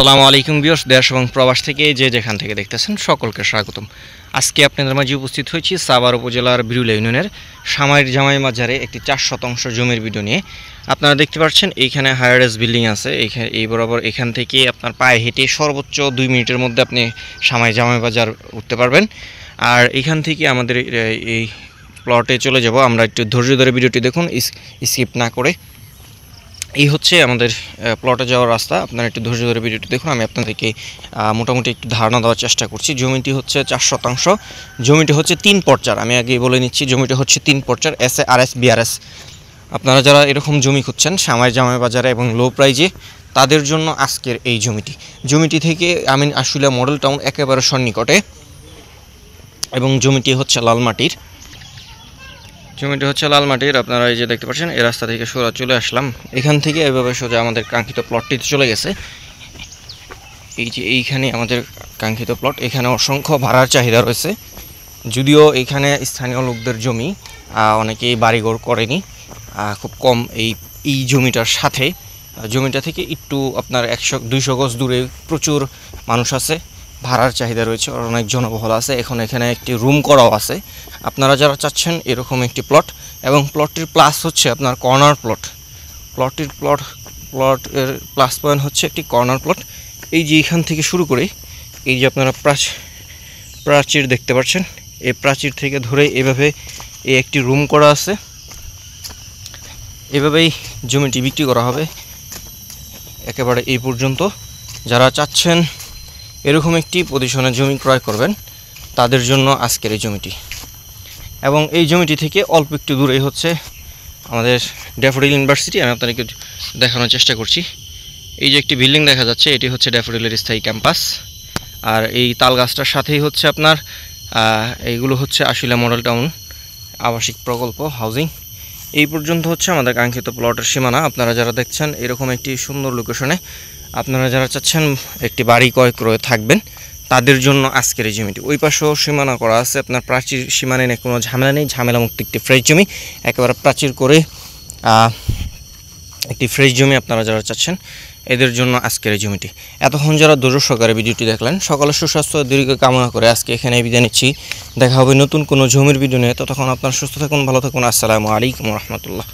আসসালামু আলাইকুম ভিউয়ার্স, দেশ এবং প্রবাস থেকে যে যেখান থেকে দেখতেছেন সকলকে স্বাগতম। আজকে আপনাদের মাঝে উপস্থিত হয়েছি সাভার উপজেলার বিরুলা ইউনিয়নের সামাইর জামাই মাজারে একটি 4 শতাংশ জমির ভিডিও নিয়ে। আপনারা দেখতে পাচ্ছেন এইখানে হায়ারেস বিল্ডিং আছে, এই বরাবর এখান থেকে আপনার পায়ে হেঁটে সর্বোচ্চ 2 মিনিটের মধ্যে আপনি সামাই জামাই বাজার উঠতে পারবেন। আর এখান থেকে আমাদের এই প্লটে চলে যাব। আমরা একটু ধৈর্য ধরে ভিডিওটি দেখুন, স্কিপ না করে। এই হচ্ছে আমাদের প্লটে যাওয়ার রাস্তা। আপনারা একটু ধৈর্য ধরে ভিডিওটি দেখুন, আমি আপনাদেরকে মোটামুটি একটু ধারণা দেওয়ার চেষ্টা করছি। জমিটি হচ্ছে 4 শতাংশ, জমিটি হচ্ছে 3 পর্চার। আমি আগেই বলে নিচ্ছি, জমিটি হচ্ছে 3 পর্চার, SA RS BRS। আপনারা যারা এরকম জমি খুঁজছেন সামাই জামাই বাজারে এবং লো প্রাইজে, তাদের জন্য আজকের এই জমিটি থেকে আমিন আশুলিয়া মডেল টাউন একেবারে সন্নিকটে, এবং জমিটি হচ্ছে লাল মাটির। আপনারা এই যে দেখতে পাচ্ছেন, এই রাস্তা থেকে সোজা চলে আসলাম। এখান থেকে এভাবে সোজা আমাদের কাঙ্ক্ষিত প্লটটিতে চলে গেছে। এই যে এইখানে আমাদের কাঙ্ক্ষিত প্লট। এখানে অসংখ্য ভাড়ার চাহিদা রয়েছে, যদিও এখানে স্থানীয় লোকদের জমি, অনেকেই বাড়িঘর করেনি, খুব কম। এই জমিটার সাথে জমিটা থেকে একটু আপনার 100-200 গজ দূরে প্রচুর মানুষ আছে, ভাড়ার চাহিদা রয়েছে, অনেক জনবহুল আছে। এখন এখানে একটি রুম করাও আছে। আপনারা যারা চাচ্ছেন এরকম একটি প্লট, এবং প্লটটির প্লাস হচ্ছে আপনার কর্নার প্লট। প্লটের প্লাস পয়েন্ট হচ্ছে একটি কর্নার প্লট। এই যে এখান থেকে শুরু করে এই যে আপনারা প্রাচীর দেখতে পাচ্ছেন, এই প্রাচীর থেকে ধরে এভাবে এই একটি রুম করা আছে। এভাবেই জমিটি বিক্রি করা হবে একেবারে এই পর্যন্ত। যারা চাচ্ছেন এরকম একটি পজিশনের জমি ক্রয় করবেন, তাদের জন্য আজকের এই জমিটি। এবং এই জমিটি থেকে অল্প একটু দূরেই হচ্ছে আমাদের ড্যাফোডিল ইউনিভার্সিটি। আমি আপনাদেরকে দেখানোর চেষ্টা করছি। এই যে একটি বিল্ডিং দেখা যাচ্ছে, এটি হচ্ছে ড্যাফোডিলের স্থায়ী ক্যাম্পাস। আর এই তাল গাছটার সাথেই হচ্ছে আপনার এইগুলো হচ্ছে আশুলিয়া মডেল টাউন আবাসিক প্রকল্প হাউজিং। এই পর্যন্ত হচ্ছে আমাদের কাঙ্ক্ষিত প্লটের সীমানা। আপনারা যারা দেখছেন এরকম একটি সুন্দর লোকেশনে, আপনারা যারা চাচ্ছেন একটি বাড়ি ক্রয় থাকবেন, তাদের জন্য আজকের এই জমিটি। ওই পাশেও সীমানা করা আছে, আপনার প্রাচীর সীমানায় কোনো ঝামেলা নেই, ঝামেলামুক্ত একটি ফ্রেশ জমি, একেবারে প্রাচীর করে একটি ফ্রেশ জমি। আপনারা যারা চাচ্ছেন এদের জন্য আজকের এই জমিটি। এতক্ষণ যারা ধৈর্য সহকারে ভিডিওটি দেখলেন, সকলের সুস্বাস্থ্য দীর্ঘ কামনা করে আজকে এখানে বিদায় নিচ্ছি। দেখা হবে নতুন কোনো জমির ভিডিও নিয়ে। ততক্ষণ আপনারা সুস্থ থাকুন, ভালো থাকুন। আসসালামু আলাইকুম রহমতুল্লাহ।